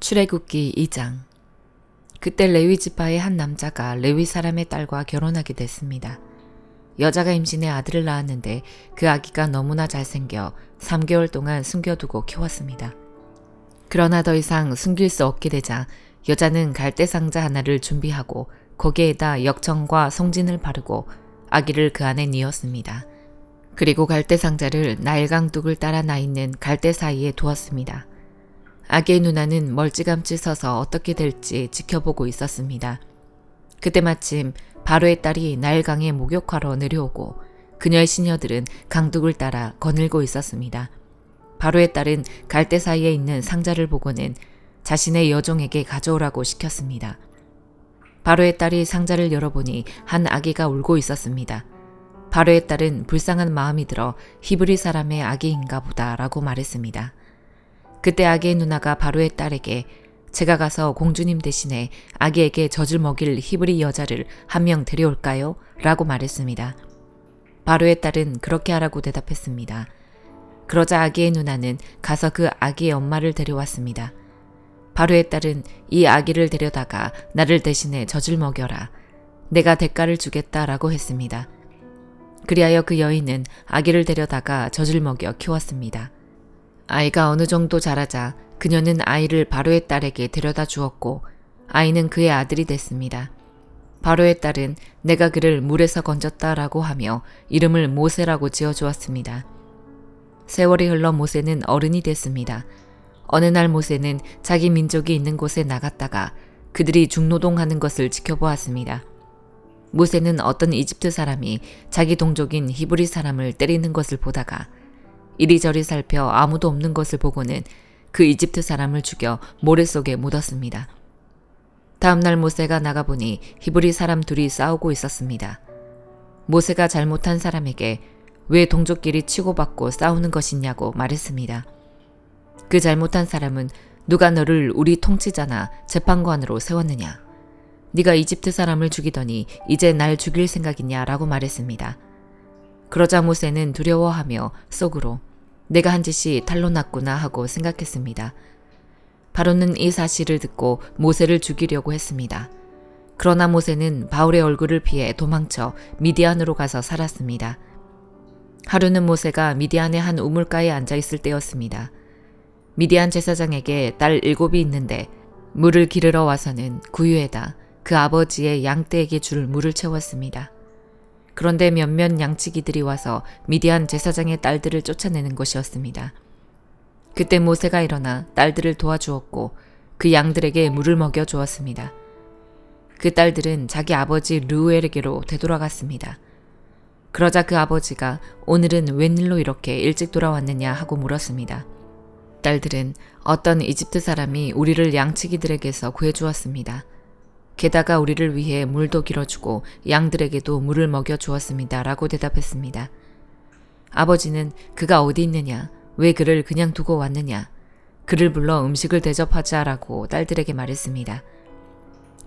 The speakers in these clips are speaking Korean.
출애굽기 2장. 그때 레위 지파의 한 남자가 레위 사람의 딸과 결혼하게 됐습니다. 여자가 임신해 아들을 낳았는데 그 아기가 너무나 잘생겨 3개월 동안 숨겨두고 키웠습니다. 그러나 더 이상 숨길 수 없게 되자 여자는 갈대 상자 하나를 준비하고 거기에다 역청과 송진을 바르고 아기를 그 안에 뉘었습니다. 그리고 갈대 상자를 나일강 둑을 따라 나 있는 갈대 사이에 두었습니다. 아기의 누나는 멀찌감치 서서 어떻게 될지 지켜보고 있었습니다. 그때 마침 바로의 딸이 나일강에 목욕하러 내려오고 그녀의 시녀들은 강둑을 따라 거닐고 있었습니다. 바로의 딸은 갈대 사이에 있는 상자를 보고는 자신의 여종에게 가져오라고 시켰습니다. 바로의 딸이 상자를 열어보니 한 아기가 울고 있었습니다. 바로의 딸은 불쌍한 마음이 들어 히브리 사람의 아기인가 보다라고 말했습니다. 그때 아기의 누나가 바로의 딸에게 제가 가서 공주님 대신에 아기에게 젖을 먹일 히브리 여자를 한 명 데려올까요? 라고 말했습니다. 바로의 딸은 그렇게 하라고 대답했습니다. 그러자 아기의 누나는 가서 그 아기의 엄마를 데려왔습니다. 바로의 딸은 이 아기를 데려다가 나를 대신에 젖을 먹여라. 내가 대가를 주겠다라고 했습니다. 그리하여 그 여인은 아기를 데려다가 젖을 먹여 키웠습니다. 아이가 어느 정도 자라자 그녀는 아이를 바로의 딸에게 데려다 주었고 아이는 그의 아들이 됐습니다. 바로의 딸은 내가 그를 물에서 건졌다라고 하며 이름을 모세라고 지어주었습니다. 세월이 흘러 모세는 어른이 됐습니다. 어느 날 모세는 자기 민족이 있는 곳에 나갔다가 그들이 중노동하는 것을 지켜보았습니다. 모세는 어떤 이집트 사람이 자기 동족인 히브리 사람을 때리는 것을 보다가 이리저리 살펴 아무도 없는 것을 보고는 그 이집트 사람을 죽여 모래 속에 묻었습니다. 다음날 모세가 나가보니 히브리 사람 둘이 싸우고 있었습니다. 모세가 잘못한 사람에게 왜 동족끼리 치고받고 싸우는 것이냐고 말했습니다. 그 잘못한 사람은 누가 너를 우리 통치자나 재판관으로 세웠느냐? 네가 이집트 사람을 죽이더니 이제 날 죽일 생각이냐라고 말했습니다. 그러자 모세는 두려워하며 속으로 내가 한 짓이 탈로 났구나 하고 생각했습니다. 바로는 이 사실을 듣고 모세를 죽이려고 했습니다. 그러나 모세는 바울의 얼굴을 피해 도망쳐 미디안으로 가서 살았습니다. 하루는 모세가 미디안의 한 우물가에 앉아 있을 때였습니다. 미디안 제사장에게 딸 7이 있는데 물을 기르러 와서는 구유에다 그 아버지의 양떼에게 줄 물을 채웠습니다. 그런데 몇몇 양치기들이 와서 미디안 제사장의 딸들을 쫓아내는 것이었습니다. 그때 모세가 일어나 딸들을 도와주었고 그 양들에게 물을 먹여 주었습니다. 그 딸들은 자기 아버지 르우엘에게로 되돌아갔습니다. 그러자 그 아버지가 오늘은 웬일로 이렇게 일찍 돌아왔느냐 하고 물었습니다. 딸들은 어떤 이집트 사람이 우리를 양치기들에게서 구해주었습니다. 게다가 우리를 위해 물도 길어주고 양들에게도 물을 먹여주었습니다. 라고 대답했습니다. 아버지는 그가 어디 있느냐? 왜 그를 그냥 두고 왔느냐? 그를 불러 음식을 대접하자라고 딸들에게 말했습니다.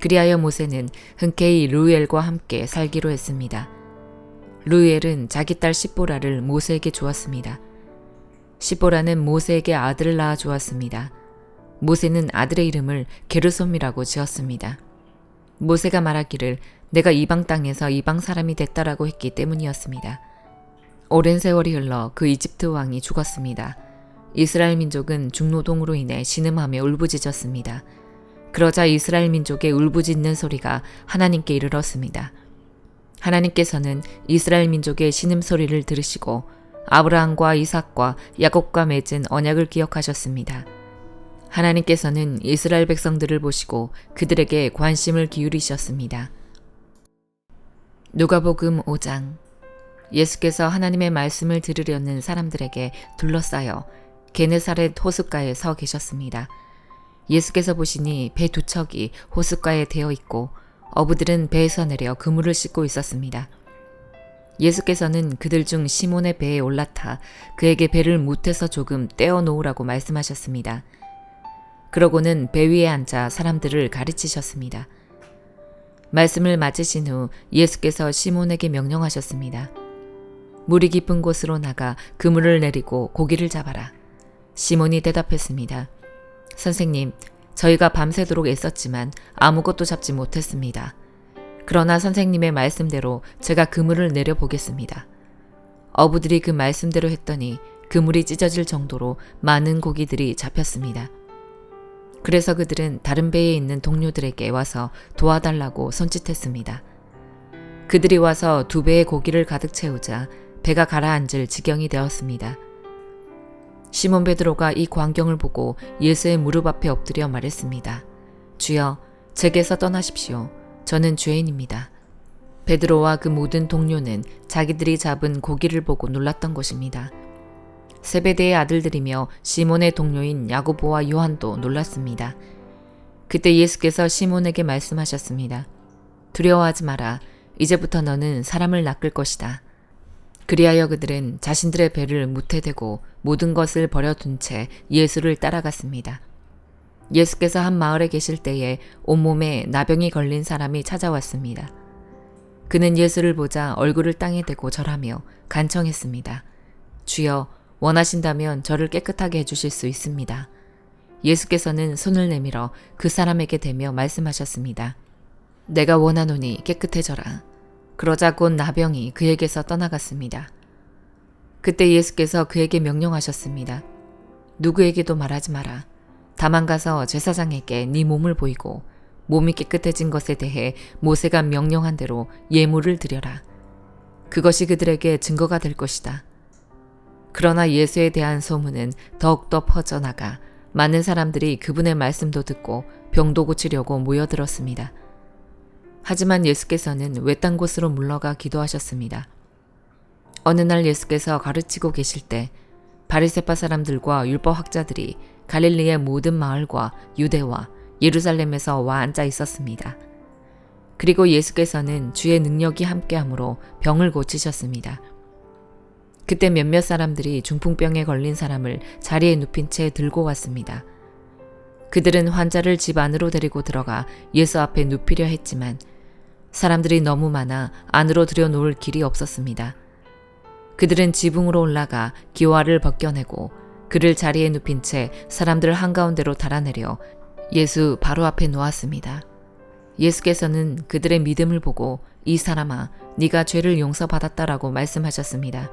그리하여 모세는 흔쾌히 르우엘과 함께 살기로 했습니다. 르우엘은 자기 딸 십보라를 모세에게 주었습니다. 십보라는 모세에게 아들을 낳아 주었습니다. 모세는 아들의 이름을 게르솜이라고 지었습니다. 모세가 말하기를 내가 이방 땅에서 이방 사람이 됐다라고 했기 때문이었습니다. 오랜 세월이 흘러 그 이집트 왕이 죽었습니다. 이스라엘 민족은 중노동으로 인해 신음하며 울부짖었습니다. 그러자 이스라엘 민족의 울부짖는 소리가 하나님께 이르렀습니다. 하나님께서는 이스라엘 민족의 신음소리를 들으시고 아브라함과 이삭과 야곱과 맺은 언약을 기억하셨습니다. 하나님께서는 이스라엘 백성들을 보시고 그들에게 관심을 기울이셨습니다. 누가복음 5장. 예수께서 하나님의 말씀을 들으려는 사람들에게 둘러싸여 게네사렛 호숫가에 서 계셨습니다. 예수께서 보시니 배 2척이 호숫가에 대어 있고 어부들은 배에서 내려 그물을 씻고 있었습니다. 예수께서는 그들 중 시몬의 배에 올라타 그에게 배를 못해서 조금 떼어 놓으라고 말씀하셨습니다. 그러고는 배 위에 앉아 사람들을 가르치셨습니다. 말씀을 마치신 후 예수께서 시몬에게 명령하셨습니다. 물이 깊은 곳으로 나가 그물을 내리고 고기를 잡아라. 시몬이 대답했습니다. 선생님, 저희가 밤새도록 애썼지만 아무것도 잡지 못했습니다. 그러나 선생님의 말씀대로 제가 그물을 내려보겠습니다. 어부들이 그 말씀대로 했더니 그물이 찢어질 정도로 많은 고기들이 잡혔습니다. 그래서 그들은 다른 배에 있는 동료들에게 와서 도와달라고 손짓했습니다. 그들이 와서 2배의 고기를 가득 채우자 배가 가라앉을 지경이 되었습니다. 시몬 베드로가 이 광경을 보고 예수의 무릎 앞에 엎드려 말했습니다. 주여, 제게서 떠나십시오. 저는 죄인입니다. 베드로와 그 모든 동료는 자기들이 잡은 고기를 보고 놀랐던 것입니다. 세베대의 아들들이며 시몬의 동료인 야고보와 요한도 놀랐습니다. 그때 예수께서 시몬에게 말씀하셨습니다. 두려워하지 마라. 이제부터 너는 사람을 낚을 것이다. 그리하여 그들은 자신들의 배를 무태대고 모든 것을 버려둔 채 예수를 따라갔습니다. 예수께서 한 마을에 계실 때에 온몸에 나병이 걸린 사람이 찾아왔습니다. 그는 예수를 보자 얼굴을 땅에 대고 절하며 간청했습니다. 주여, 원하신다면 저를 깨끗하게 해주실 수 있습니다. 예수께서는 손을 내밀어 그 사람에게 대며 말씀하셨습니다. 내가 원하노니 깨끗해져라. 그러자 곧 나병이 그에게서 떠나갔습니다. 그때 예수께서 그에게 명령하셨습니다. 누구에게도 말하지 마라. 다만 가서 제사장에게 네 몸을 보이고 몸이 깨끗해진 것에 대해 모세가 명령한 대로 예물을 드려라. 그것이 그들에게 증거가 될 것이다. 그러나 예수에 대한 소문은 더욱더 퍼져나가 많은 사람들이 그분의 말씀도 듣고 병도 고치려고 모여들었습니다. 하지만 예수께서는 외딴 곳으로 물러가 기도하셨습니다. 어느 날 예수께서 가르치고 계실 때 바리새파 사람들과 율법학자들이 갈릴리의 모든 마을과 유대와 예루살렘에서 와 앉아 있었습니다. 그리고 예수께서는 주의 능력이 함께함으로 병을 고치셨습니다. 그때 몇몇 사람들이 중풍병에 걸린 사람을 자리에 눕힌 채 들고 왔습니다. 그들은 환자를 집 안으로 데리고 들어가 예수 앞에 눕히려 했지만 사람들이 너무 많아 안으로 들여놓을 길이 없었습니다. 그들은 지붕으로 올라가 기와를 벗겨내고 그를 자리에 눕힌 채 사람들 한가운데로 달아내려 예수 바로 앞에 놓았습니다. 예수께서는 그들의 믿음을 보고 이 사람아, 네가 죄를 용서받았다라고 말씀하셨습니다.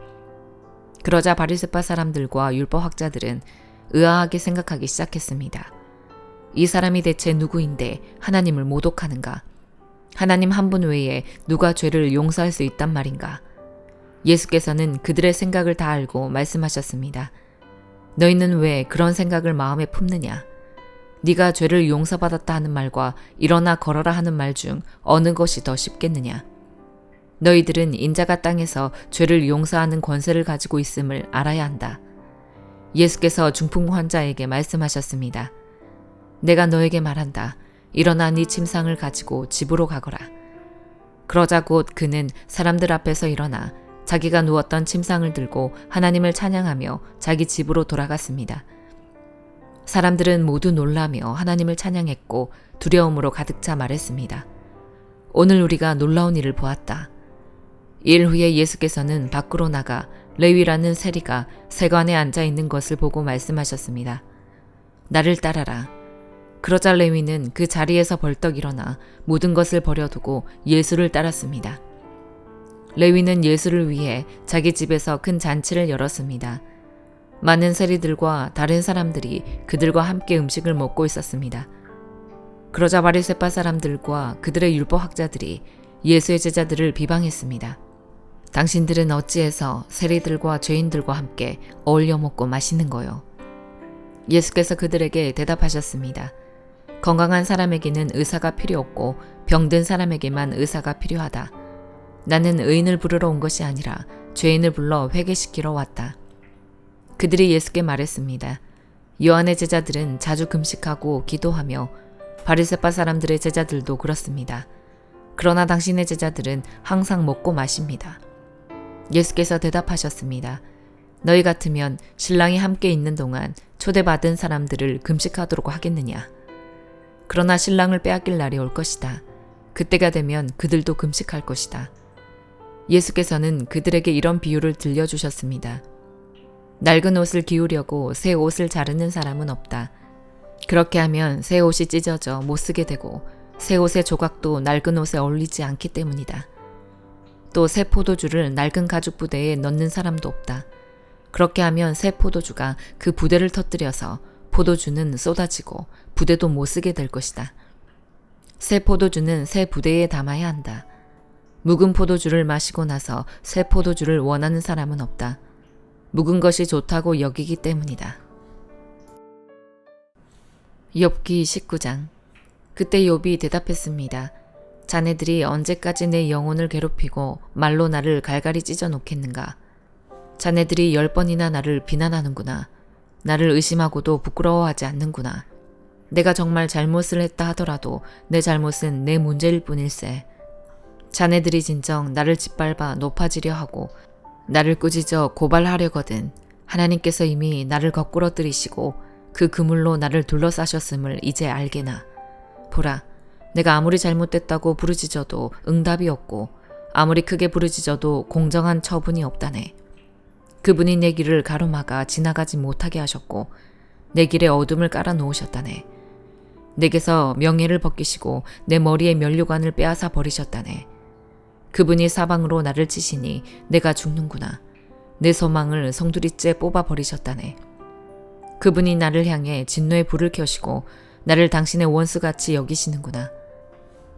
그러자 바리새파 사람들과 율법학자들은 의아하게 생각하기 시작했습니다. 이 사람이 대체 누구인데 하나님을 모독하는가? 하나님 한 분 외에 누가 죄를 용서할 수 있단 말인가? 예수께서는 그들의 생각을 다 알고 말씀하셨습니다. 너희는 왜 그런 생각을 마음에 품느냐? 네가 죄를 용서받았다 하는 말과 일어나 걸어라 하는 말 중 어느 것이 더 쉽겠느냐? 너희들은 인자가 땅에서 죄를 용서하는 권세를 가지고 있음을 알아야 한다. 예수께서 중풍 환자에게 말씀하셨습니다. 내가 너에게 말한다. 일어나 네 침상을 가지고 집으로 가거라. 그러자 곧 그는 사람들 앞에서 일어나 자기가 누웠던 침상을 들고 하나님을 찬양하며 자기 집으로 돌아갔습니다. 사람들은 모두 놀라며 하나님을 찬양했고 두려움으로 가득 차 말했습니다. 오늘 우리가 놀라운 일을 보았다. 일 후에 예수께서는 밖으로 나가 레위라는 세리가 세관에 앉아 있는 것을 보고 말씀하셨습니다. 나를 따라라. 그러자 레위는 그 자리에서 벌떡 일어나 모든 것을 버려두고 예수를 따랐습니다. 레위는 예수를 위해 자기 집에서 큰 잔치를 열었습니다. 많은 세리들과 다른 사람들이 그들과 함께 음식을 먹고 있었습니다. 그러자 바리새파 사람들과 그들의 율법학자들이 예수의 제자들을 비방했습니다. 당신들은 어찌해서 세리들과 죄인들과 함께 어울려 먹고 마시는 거요? 예수께서 그들에게 대답하셨습니다. 건강한 사람에게는 의사가 필요 없고 병든 사람에게만 의사가 필요하다. 나는 의인을 부르러 온 것이 아니라 죄인을 불러 회개시키러 왔다. 그들이 예수께 말했습니다. 요한의 제자들은 자주 금식하고 기도하며 바리새파 사람들의 제자들도 그렇습니다. 그러나 당신의 제자들은 항상 먹고 마십니다. 예수께서 대답하셨습니다. 너희 같으면 신랑이 함께 있는 동안 초대받은 사람들을 금식하도록 하겠느냐? 그러나 신랑을 빼앗길 날이 올 것이다. 그때가 되면 그들도 금식할 것이다. 예수께서는 그들에게 이런 비유를 들려주셨습니다. 낡은 옷을 기우려고 새 옷을 자르는 사람은 없다. 그렇게 하면 새 옷이 찢어져 못 쓰게 되고 새 옷의 조각도 낡은 옷에 어울리지 않기 때문이다. 또 새 포도주를 낡은 가죽 부대에 넣는 사람도 없다. 그렇게 하면 새 포도주가 그 부대를 터뜨려서 포도주는 쏟아지고 부대도 못 쓰게 될 것이다. 새 포도주는 새 부대에 담아야 한다. 묵은 포도주를 마시고 나서 새 포도주를 원하는 사람은 없다. 묵은 것이 좋다고 여기기 때문이다. 욥기 19장. 그때 욥이 대답했습니다. 자네들이 언제까지 내 영혼을 괴롭히고 말로 나를 갈갈이 찢어 놓겠는가. 자네들이 10번이나 나를 비난하는구나. 나를 의심하고도 부끄러워하지 않는구나. 내가 정말 잘못을 했다 하더라도 내 잘못은 내 문제일 뿐일세. 자네들이 진정 나를 짓밟아 높아지려 하고 나를 꾸짖어 고발하려거든 하나님께서 이미 나를 거꾸러뜨리시고 그 그물로 나를 둘러싸셨음을 이제 알게나. 보라, 내가 아무리 잘못됐다고 부르짖어도 응답이 없고 아무리 크게 부르짖어도 공정한 처분이 없다네. 그분이 내 길을 가로막아 지나가지 못하게 하셨고 내 길에 어둠을 깔아 놓으셨다네. 내게서 명예를 벗기시고 내 머리에 면류관을 빼앗아 버리셨다네. 그분이 사방으로 나를 치시니 내가 죽는구나. 내 소망을 송두리째 뽑아 버리셨다네. 그분이 나를 향해 진노의 불을 켜시고 나를 당신의 원수같이 여기시는구나.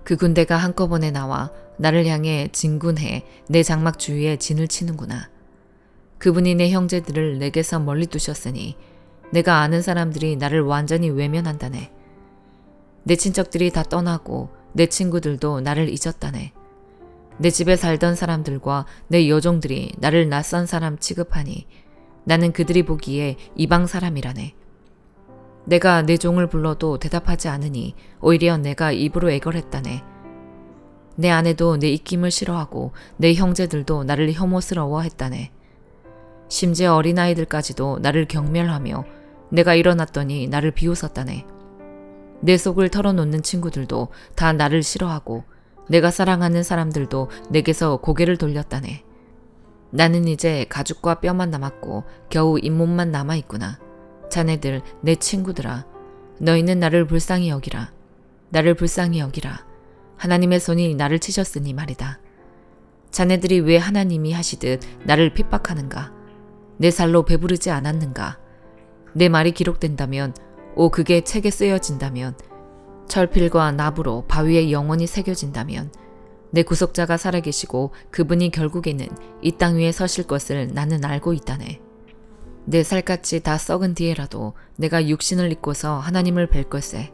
그 군대가 한꺼번에 나와 나를 향해 진군해 내 장막 주위에 진을 치는구나. 그분이 내 형제들을 내게서 멀리 두셨으니 내가 아는 사람들이 나를 완전히 외면한다네. 내 친척들이 다 떠나고 내 친구들도 나를 잊었다네. 내 집에 살던 사람들과 내 여종들이 나를 낯선 사람 취급하니 나는 그들이 보기에 이방 사람이라네. 내가 내 종을 불러도 대답하지 않으니 오히려 내가 입으로 애걸했다네. 내 아내도 내 입김을 싫어하고 내 형제들도 나를 혐오스러워했다네. 심지어 어린아이들까지도 나를 경멸하며 내가 일어났더니 나를 비웃었다네. 내 속을 털어놓는 친구들도 다 나를 싫어하고 내가 사랑하는 사람들도 내게서 고개를 돌렸다네. 나는 이제 가죽과 뼈만 남았고 겨우 잇몸만 남아있구나. 자네들, 내 친구들아, 너희는 나를 불쌍히 여기라. 나를 불쌍히 여기라. 하나님의 손이 나를 치셨으니 말이다. 자네들이 왜 하나님이 하시듯 나를 핍박하는가? 내 살로 배부르지 않았는가? 내 말이 기록된다면, 그게 책에 쓰여진다면, 철필과 나부로 바위에 영원히 새겨진다면 내 구속자가 살아계시고 그분이 결국에는 이 땅 위에 서실 것을 나는 알고 있다네. 내 살갗이 다 썩은 뒤에라도 내가 육신을 입고서 하나님을 뵐 걸세.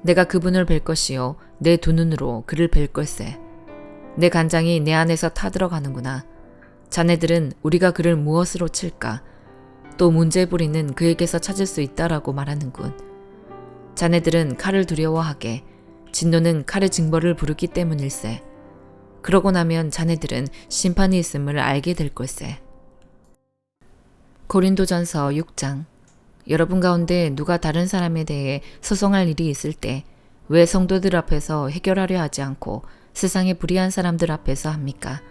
내가 그분을 뵐 것이요 내 두 눈으로 그를 뵐 걸세. 내 간장이 내 안에서 타들어가는구나. 자네들은 우리가 그를 무엇으로 칠까? 또 문제부리는 그에게서 찾을 수 있다라고 말하는군. 자네들은 칼을 두려워하게 진노는 칼의 징벌을 부르기 때문일세. 그러고 나면 자네들은 심판이 있음을 알게 될 걸세. 고린도전서 6장. 여러분 가운데 누가 다른 사람에 대해 소송할 일이 있을 때 왜 성도들 앞에서 해결하려 하지 않고 세상의 불의한 사람들 앞에서 합니까?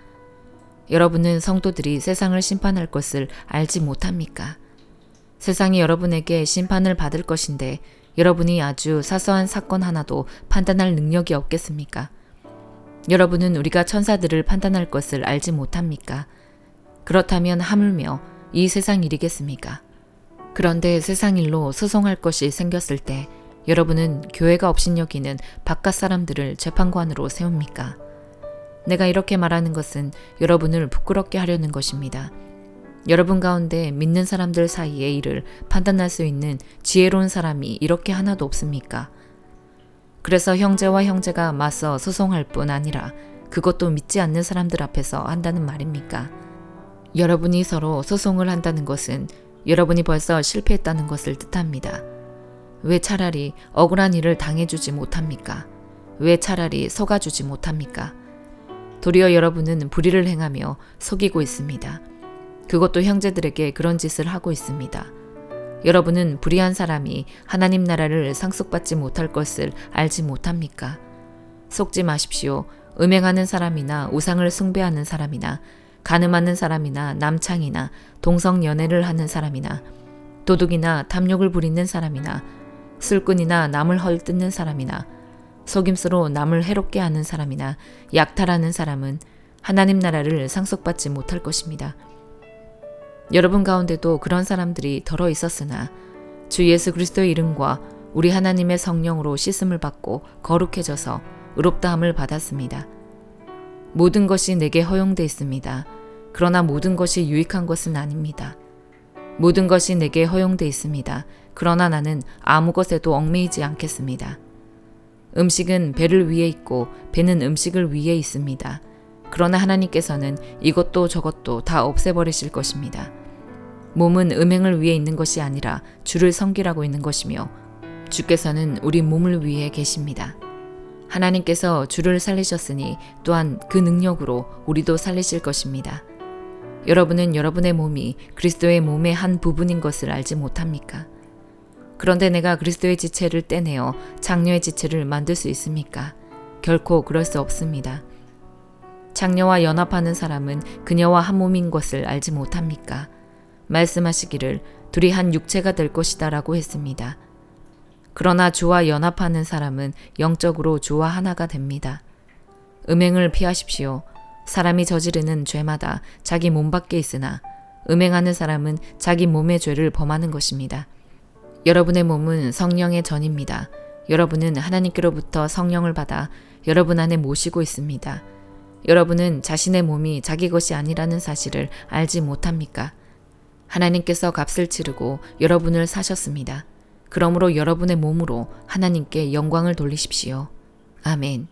여러분은 성도들이 세상을 심판할 것을 알지 못합니까? 세상이 여러분에게 심판을 받을 것인데 여러분이 아주 사소한 사건 하나도 판단할 능력이 없겠습니까? 여러분은 우리가 천사들을 판단할 것을 알지 못합니까? 그렇다면 하물며 이 세상 일이겠습니까? 그런데 세상 일로 소송할 것이 생겼을 때 여러분은 교회가 업신여기는 바깥 사람들을 재판관으로 세웁니까? 내가 이렇게 말하는 것은 여러분을 부끄럽게 하려는 것입니다. 여러분 가운데 믿는 사람들 사이의 일을 판단할 수 있는 지혜로운 사람이 이렇게 하나도 없습니까? 그래서 형제와 형제가 맞서 소송할 뿐 아니라 그것도 믿지 않는 사람들 앞에서 한다는 말입니까? 여러분이 서로 소송을 한다는 것은 여러분이 벌써 실패했다는 것을 뜻합니다. 왜 차라리 억울한 일을 당해주지 못합니까? 왜 차라리 속아주지 못합니까? 도리어 여러분은 불의를 행하며 속이고 있습니다. 그것도 형제들에게 그런 짓을 하고 있습니다. 여러분은 불의한 사람이 하나님 나라를 상속받지 못할 것을 알지 못합니까? 속지 마십시오. 음행하는 사람이나 우상을 숭배하는 사람이나 간음하는 사람이나 남창이나 동성연애를 하는 사람이나 도둑이나 탐욕을 부리는 사람이나 술꾼이나 남을 헐뜯는 사람이나 속임수로 남을 해롭게 하는 사람이나 약탈하는 사람은 하나님 나라를 상속받지 못할 것입니다. 여러분 가운데도 그런 사람들이 덜어 있었으나 주 예수 그리스도의 이름과 우리 하나님의 성령으로 씻음을 받고 거룩해져서 의롭다함을 받았습니다. 모든 것이 내게 허용돼 있습니다. 그러나 모든 것이 유익한 것은 아닙니다. 모든 것이 내게 허용돼 있습니다. 그러나 나는 아무 것에도 얽매이지 않겠습니다. 음식은 배를 위해 있고 배는 음식을 위해 있습니다. 그러나 하나님께서는 이것도 저것도 다 없애버리실 것입니다. 몸은 음행을 위해 있는 것이 아니라 주를 섬기라고 있는 것이며 주께서는 우리 몸을 위해 계십니다. 하나님께서 주를 살리셨으니 또한 그 능력으로 우리도 살리실 것입니다. 여러분은 여러분의 몸이 그리스도의 몸의 한 부분인 것을 알지 못합니까? 그런데 내가 그리스도의 지체를 떼내어 장녀의 지체를 만들 수 있습니까? 결코 그럴 수 없습니다. 장녀와 연합하는 사람은 그녀와 한 몸인 것을 알지 못합니까? 말씀하시기를 둘이 한 육체가 될 것이다 라고 했습니다. 그러나 주와 연합하는 사람은 영적으로 주와 하나가 됩니다. 음행을 피하십시오. 사람이 저지르는 죄마다 자기 몸 밖에 있으나 음행하는 사람은 자기 몸의 죄를 범하는 것입니다. 여러분의 몸은 성령의 전입니다. 여러분은 하나님께로부터 성령을 받아 여러분 안에 모시고 있습니다. 여러분은 자신의 몸이 자기 것이 아니라는 사실을 알지 못합니까? 하나님께서 값을 치르고 여러분을 사셨습니다. 그러므로 여러분의 몸으로 하나님께 영광을 돌리십시오. 아멘.